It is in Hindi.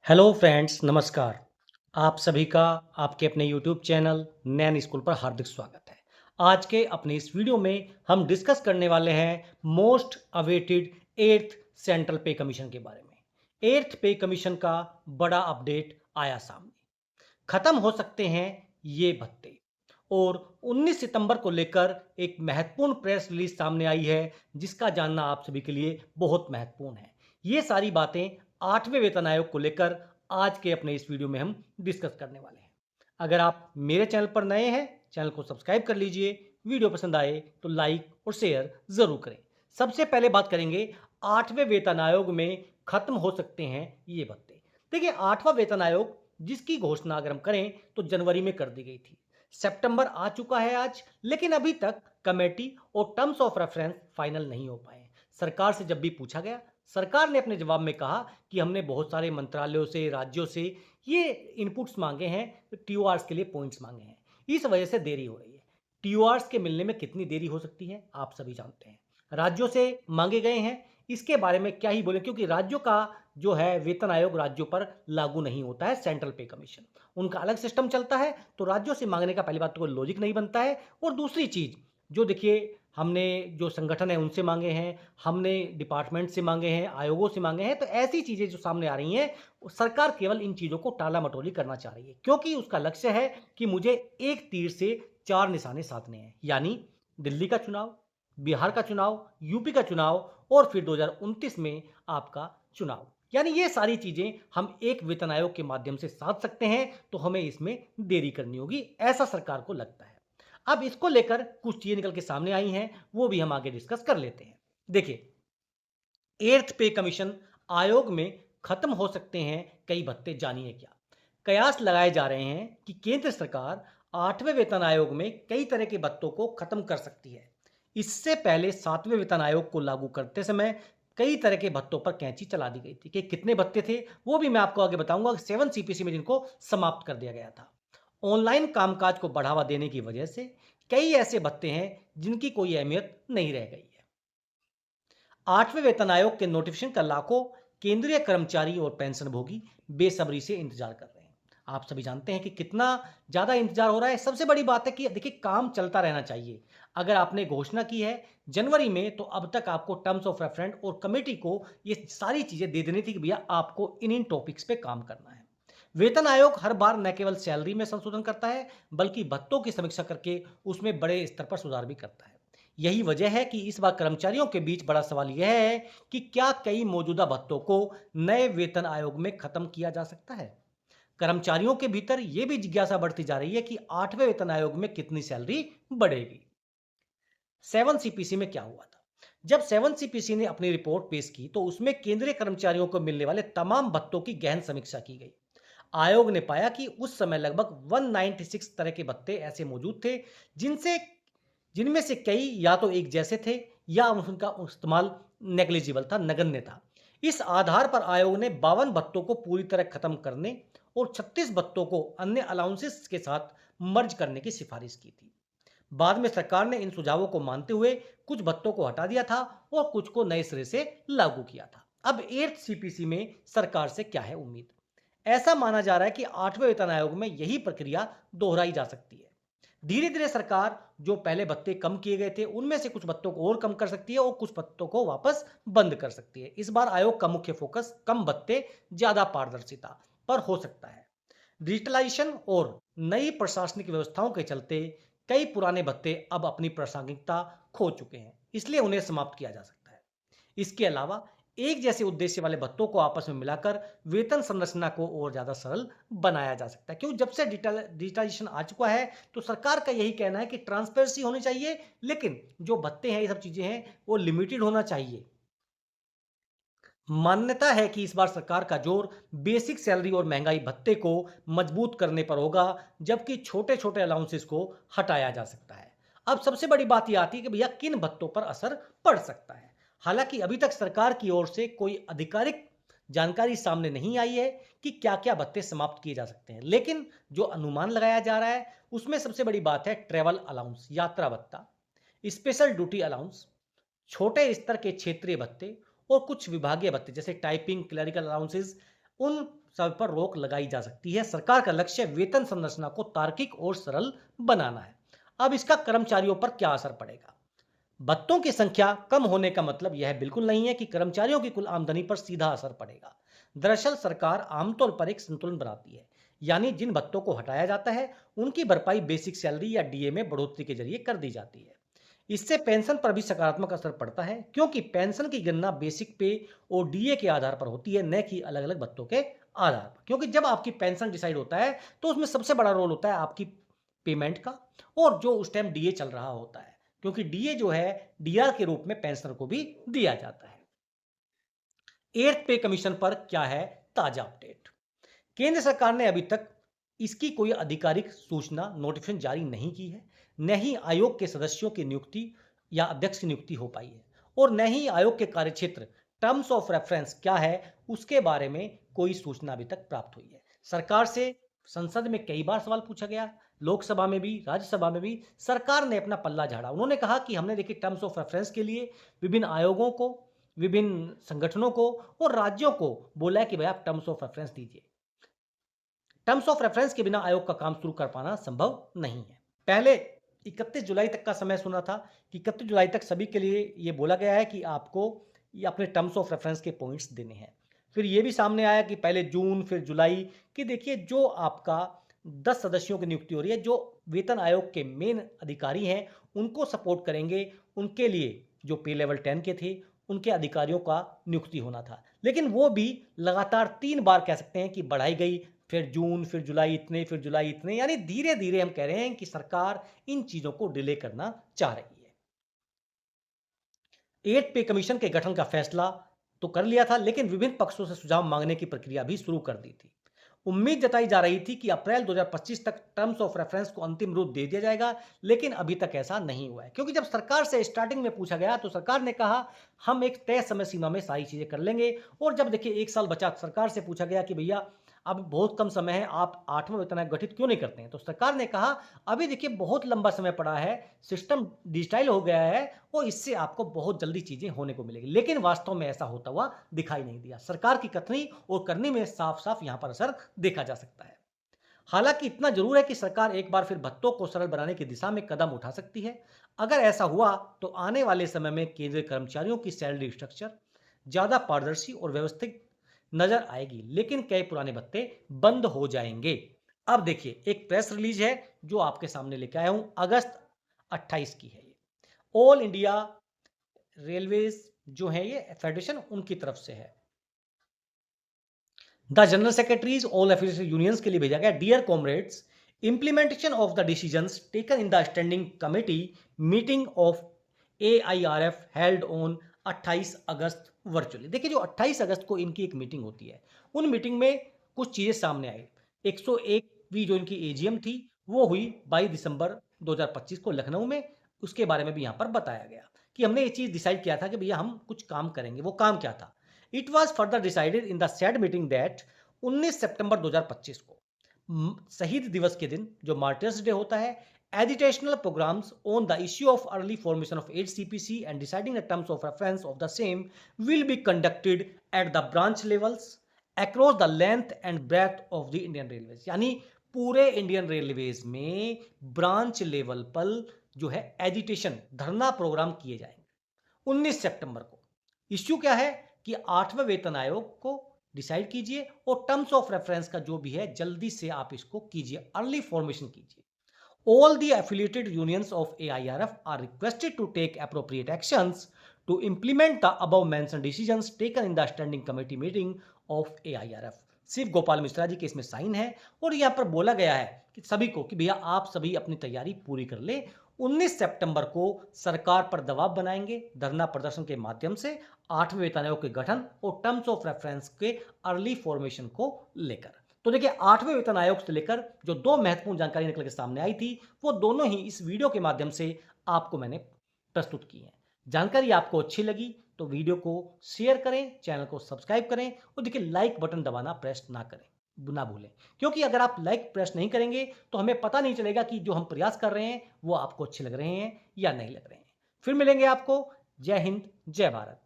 हेलो फ्रेंड्स, नमस्कार। आप सभी का आपके अपने यूट्यूब चैनल नैन स्कूल पर हार्दिक स्वागत है। आज के अपने इस वीडियो में हम डिस्कस करने वाले हैं मोस्ट अवेटेड एट्थ सेंट्रल पे कमीशन के बारे में। एट्थ पे कमीशन का बड़ा अपडेट आया सामने। खत्म हो सकते हैं ये भत्ते और 19 सितंबर को लेकर एक महत्वपूर्ण प्रेस रिलीज सामने आई है जिसका जानना आप सभी के लिए बहुत महत्वपूर्ण है। ये सारी बातें 8वें वेतन आयोग को लेकर आज के अपने इस वीडियो में हम डिस्कस करने वाले हैं। अगर आप मेरे चैनल पर नए हैं, चैनल को सब्सक्राइब कर लीजिए। वीडियो पसंद आए तो लाइक और शेयर जरूर करें। सबसे पहले बात करेंगे 8वें वेतन आयोग में खत्म हो सकते हैं ये भत्ते। देखिए, 8वां वेतन आयोग जिसकी घोषणा अगर हम करें तो जनवरी में कर दी गई थी। सितंबर आ चुका है आज, लेकिन अभी तक कमेटी और टर्म्स ऑफ रेफरेंस फाइनल नहीं हो पाए। सरकार से जब भी पूछा गया, सरकार ने अपने जवाब में कहा कि हमने बहुत सारे मंत्रालयों से, राज्यों से ये इनपुट्स मांगे हैं, टीओआरस के लिए पॉइंट्स मांगे हैं। इस वजह से देरी हो रही है। टीओआरस के मिलने में कितनी देरी हो सकती है आप सभी जानते हैं। राज्यों से मांगे गए हैं, इसके बारे में क्या ही बोले, क्योंकि राज्यों का जो है वेतन आयोग राज्यों पर लागू नहीं होता है। सेंट्रल पे कमीशन उनका अलग सिस्टम चलता है, तो राज्यों से मांगने का पहली बात तो कोई लॉजिक नहीं बनता है। और दूसरी चीज जो देखिए, हमने जो संगठन है उनसे मांगे हैं, हमने डिपार्टमेंट से मांगे हैं, आयोगों से मांगे हैं, तो ऐसी चीजें जो सामने आ रही हैं, सरकार केवल इन चीजों को टाला मटोली करना चाह रही है, क्योंकि उसका लक्ष्य है कि मुझे एक तीर से चार निशाने साधने हैं। यानी दिल्ली का चुनाव, बिहार का चुनाव, यूपी का चुनाव और फिर 2029 में आपका चुनाव। यानी ये सारी चीजें हम एक वेतन आयोग के माध्यम से साध सकते हैं, तो हमें इसमें देरी करनी होगी, ऐसा सरकार को लगता है। अब इसको लेकर कुछ चीजें निकल के सामने आई हैं, वो भी हम आगे डिस्कस कर लेते हैं। देखिए, एट्थ पे कमीशन आयोग में खत्म हो सकते हैं कई भत्ते, जानिए क्या। कयास लगाए जा रहे हैं कि केंद्र सरकार 8वें वेतन आयोग में कई तरह के भत्तों को खत्म कर सकती है। इससे पहले 7वें वेतन आयोग को लागू करते समय कई तरह के भत्तों पर कैंची चला दी गई थी। कि कितने भत्ते थे वो भी मैं आपको आगे बताऊंगा। 7 सीपीसी में जिनको समाप्त कर दिया गया था। ऑनलाइन कामकाज को बढ़ावा देने की वजह से कई ऐसे भत्ते हैं जिनकी कोई अहमियत नहीं रह गई है। 8वें वेतन आयोग के नोटिफिकेशन का लाखों केंद्रीय कर्मचारी और पेंशनभोगी बेसब्री से इंतजार कर रहे हैं। आप सभी जानते हैं कि कितना ज्यादा इंतजार हो रहा है। सबसे बड़ी बात है कि देखिए, काम चलता रहना चाहिए। अगर आपने घोषणा की है जनवरी में, तो अब तक आपको टर्म्स ऑफ रेफरेंस और कमेटी को ये सारी चीजें दे देनी थी कि भैया आपको इन इन टॉपिक्स पे काम करना है। वेतन आयोग हर बार न केवल सैलरी में संशोधन करता है, बल्कि भत्तों की समीक्षा करके उसमें बड़े स्तर पर सुधार भी करता है। यही वजह है कि इस बार कर्मचारियों के बीच बड़ा सवाल यह है कि क्या कई मौजूदा भत्तों को नए वेतन आयोग में खत्म किया जा सकता है। कर्मचारियों के भीतर यह भी जिज्ञासा बढ़ती जा रही है कि 8वें वेतन आयोग में कितनी सैलरी बढ़ेगी। 7 सीपीसी में क्या हुआ था? जब 7 सीपीसी ने अपनी रिपोर्ट पेश की, तो उसमें केंद्रीय कर्मचारियों को मिलने वाले तमाम भत्तों की गहन समीक्षा की गई। आयोग ने पाया कि उस समय लगभग 196 तरह के भत्ते ऐसे मौजूद थे जिनसे जिनमें से कई या तो एक जैसे थे या उनका इस्तेमाल नेग्लिजिबल था, नगण्य था। इस आधार पर आयोग ने 52 भत्तों को पूरी तरह खत्म करने और 36 भत्तों को अन्य अलाउंसेस के साथ मर्ज करने की सिफारिश की थी। बाद में सरकार ने इन सुझावों को मानते हुए कुछ भत्तों को हटा दिया था और कुछ को नए सिरे से लागू किया था। अब 8 सीपीसी में सरकार से क्या है उम्मीद? ऐसा माना जा रहा है कि 8वें वेतन आयोग में यही प्रक्रिया दोहराई जा सकती है। धीरे धीरे सरकार जो पहले भत्ते कम किए गए थे उनमें से कुछ भत्तों को और कम कर सकती है और कुछ भत्तों को वापस बंद कर सकती है। इस बार आयोग का मुख्य फोकस कम भत्ते, ज्यादा पारदर्शिता पर हो सकता है। डिजिटलाइजेशन और नई प्रशासनिक व्यवस्थाओं के चलते कई पुराने भत्ते अब अपनी प्रासंगिकता खो चुके हैं, इसलिए उन्हें समाप्त किया जा सकता है। इसके अलावा एक जैसे उद्देश्य वाले भत्तों को आपस में मिलाकर वेतन संरचना को और ज्यादा सरल बनाया जा सकता है। क्योंकि जब से डिजिटलाइजेशन आ चुका है, तो सरकार का यही कहना है कि ट्रांसपेरेंसी होनी चाहिए, लेकिन जो भत्ते हैं, ये सब चीजें हैं, वो लिमिटेड होना चाहिए। मान्यता है कि इस बार सरकार का जोर बेसिक सैलरी और महंगाई भत्ते को मजबूत करने पर होगा, जबकि छोटे छोटे अलाउंसेस को हटाया जा सकता है। अब सबसे बड़ी बात यह आती है कि भैया किन भत्तों पर असर पड़ सकता है। हालांकि अभी तक सरकार की ओर से कोई आधिकारिक जानकारी सामने नहीं आई है कि क्या क्या भत्ते समाप्त किए जा सकते हैं, लेकिन जो अनुमान लगाया जा रहा है उसमें सबसे बड़ी बात है ट्रेवल अलाउंस, यात्रा भत्ता, स्पेशल ड्यूटी अलाउंस, छोटे स्तर के क्षेत्रीय भत्ते और कुछ विभागीय भत्ते जैसे टाइपिंग, क्लरिकल अलाउंसेस। उन सब पर रोक लगाई जा सकती है। सरकार का लक्ष्य वेतन संरचना को तार्किक और सरल बनाना है। अब इसका कर्मचारियों पर क्या असर पड़ेगा? भत्तों की संख्या कम होने का मतलब यह बिल्कुल नहीं है कि कर्मचारियों की कुल आमदनी पर सीधा असर पड़ेगा। दरअसल सरकार आमतौर पर एक संतुलन बनाती है, यानी जिन भत्तों को हटाया जाता है उनकी भरपाई बेसिक सैलरी या डीए में बढ़ोतरी के जरिए कर दी जाती है। इससे पेंशन पर भी सकारात्मक असर पड़ता है, क्योंकि पेंशन की गणना बेसिक पे और डीए के आधार पर होती है, न कि अलग अलग भत्तों के आधार पर। क्योंकि जब आपकी पेंशन डिसाइड होता है तो उसमें सबसे बड़ा रोल होता है आपकी पेमेंट का, और जो उस टाइम डीए चल रहा होता है, क्योंकि डीए जो है डीआर के रूप में पेंशनर को भी दिया जाता है। एट्थ पे कमीशन पर क्या है ताजा अपडेट? केंद्र सरकार ने अभी तक इसकी कोई आधिकारिक सूचना नोटिफिकेशन जारी नहीं की है। न ही आयोग के सदस्यों की नियुक्ति या अध्यक्ष की नियुक्ति हो पाई है, और न ही आयोग के कार्यक्षेत्र टर्म्स ऑफ रेफरेंस क्या है उसके बारे में कोई सूचना अभी तक प्राप्त हुई है। सरकार से संसद में कई बार सवाल पूछा गया, लोकसभा में भी, राज्यसभा में भी। सरकार ने अपना पल्ला झाड़ा। उन्होंने कहा कि हमने देखिए टर्म्स ऑफ रेफरेंस के लिए विभिन्न आयोगों को, विभिन्न संगठनों को और राज्यों को बोला है कि भाई आप टर्म्स ऑफ रेफरेंस दीजिए। टर्म्स ऑफ रेफरेंस के बिना आयोग का काम शुरू कर पाना संभव नहीं है। पहले 31 जुलाई तक का समय सुना था कि 31 जुलाई तक सभी के लिए ये बोला गया है कि आपको ये अपने टर्म्स ऑफ रेफरेंस के पॉइंट्स देने हैं। फिर ये भी सामने आया कि पहले जून फिर जुलाई, कि देखिए जो आपका 10 सदस्यों की नियुक्ति हो रही है, जो वेतन आयोग के मेन अधिकारी हैं उनको सपोर्ट करेंगे, उनके लिए जो पे लेवल 10 के थे उनके अधिकारियों का नियुक्ति होना था। लेकिन वो भी लगातार 3 बार कह सकते हैं कि बढ़ाई गई, फिर जून, फिर जुलाई इतने, फिर जुलाई इतने, यानी धीरे धीरे हम कह रहे हैं कि सरकार इन चीजों को डिले करना चाह रही है। 8 पे कमीशन के गठन का फैसला तो कर लिया था, लेकिन विभिन्न पक्षों से सुझाव मांगने की प्रक्रिया भी शुरू कर दी थी। उम्मीद जताई जा रही थी कि अप्रैल 2025 तक टर्म्स ऑफ रेफरेंस को अंतिम रूप दे दिया जाएगा, लेकिन अभी तक ऐसा नहीं हुआ है। क्योंकि जब सरकार से स्टार्टिंग में पूछा गया तो सरकार ने कहा हम एक तय समय सीमा में सारी चीजें कर लेंगे, और जब देखिए 1 साल बचा, सरकार से पूछा गया कि भैया अब बहुत कम समय है, आप 8वां वेतन आयोग गठित क्यों नहीं करते हैं? तो सरकार ने कहा अभी देखिए बहुत लंबा समय पड़ा है, सिस्टम डिजिटाइल हो गया है और इससे आपको बहुत जल्दी चीजें होने को मिलेगी। लेकिन वास्तव में ऐसा होता हुआ दिखाई नहीं दिया। सरकार की कथनी और करनी में साफ साफ यहां पर असर देखा जा सकता है। हालांकि इतना जरूर है कि सरकार एक बार फिर भत्तों को सरल बनाने की दिशा में कदम उठा सकती है। अगर ऐसा हुआ तो आने वाले समय में केंद्रीय कर्मचारियों की सैलरी स्ट्रक्चर ज्यादा पारदर्शी और व्यवस्थित नजर आएगी, लेकिन कई पुराने भत्ते बंद हो जाएंगे। अब देखिए एक प्रेस रिलीज है जो आपके सामने लेके आया हूं, अगस्त 28 की है। ये ऑल इंडिया रेलवेज जो है ये फेडरेशन, उनकी तरफ से है। The general secretaries all affiliated unions के लिए भेजा गया। Dear comrades, implementation of the decisions taken in the standing committee meeting of AIRF held on 28 August virtually. देखिए जो 28 अगस्त को इनकी एक मीटिंग होती है, उन मीटिंग में कुछ चीजें सामने आई। 101वीं जो इनकी AGM थी वो हुई 22 दिसंबर 2025 को लखनऊ में। उसके बारे में भी यहां पर बताया गया कि हमने ये चीज डिसाइड किया था कि भैया हम कुछ काम करेंगे। वो काम क्या था? It was further decided in the sad meeting that 19 सितंबर 2025 को शहीद दिवस के दिन, जो मार्टर्स डे होता है, educational programmes on the issue of early formation of HCPC and deciding the terms of reference of the same will be conducted at the branch levels across the length and breadth of the Indian Railways. यानी पूरे इंडियन रेलवेज में ब्रांच लेवल पर जो है एजिटेशन, धरना प्रोग्राम किए जाएंगे 19 सितंबर को। इश्यू क्या है कि 8वें वेतन आयोग को डिसाइड कीजिए, और टर्म्स ऑफ रेफरेंस का जो भी है जल्दी से आप इसको कीजिए, अर्ली फॉर्मेशन कीजिए। All the affiliated unions of AIRF are requested to take appropriate actions to implement the above mentioned decisions taken in the standing committee meeting of AIRF। सिर्फ गोपाल मिश्रा जी के इसमें साइन है, और यहाँ पर बोला गया है कि सभी को कि भैया आप सभी अपनी तैयारी पूरी कर ले। 19 सितंबर को सरकार पर दबाव बनाएंगे धरना प्रदर्शन के माध्यम से 8वें वेतन आयोग के गठन और टर्म्स ऑफ रेफरेंस के अर्ली फॉर्मेशन को लेकर। तो देखिए 8वें वेतन आयोग से लेकर जो 2 महत्वपूर्ण जानकारी निकल के सामने आई थी, वो दोनों ही इस वीडियो के माध्यम से आपको मैंने प्रस्तुत की है। जानकारी आपको अच्छी लगी तो वीडियो को शेयर करें, चैनल को सब्सक्राइब करें, और देखिए लाइक बटन दबाना प्रेस ना भूलें, क्योंकि अगर आप लाइक प्रेस नहीं करेंगे तो हमें पता नहीं चलेगा कि जो हम प्रयास कर रहे हैं वो आपको अच्छे लग रहे हैं या नहीं लग रहे हैं। फिर मिलेंगे आपको। जय हिंद, जय भारत।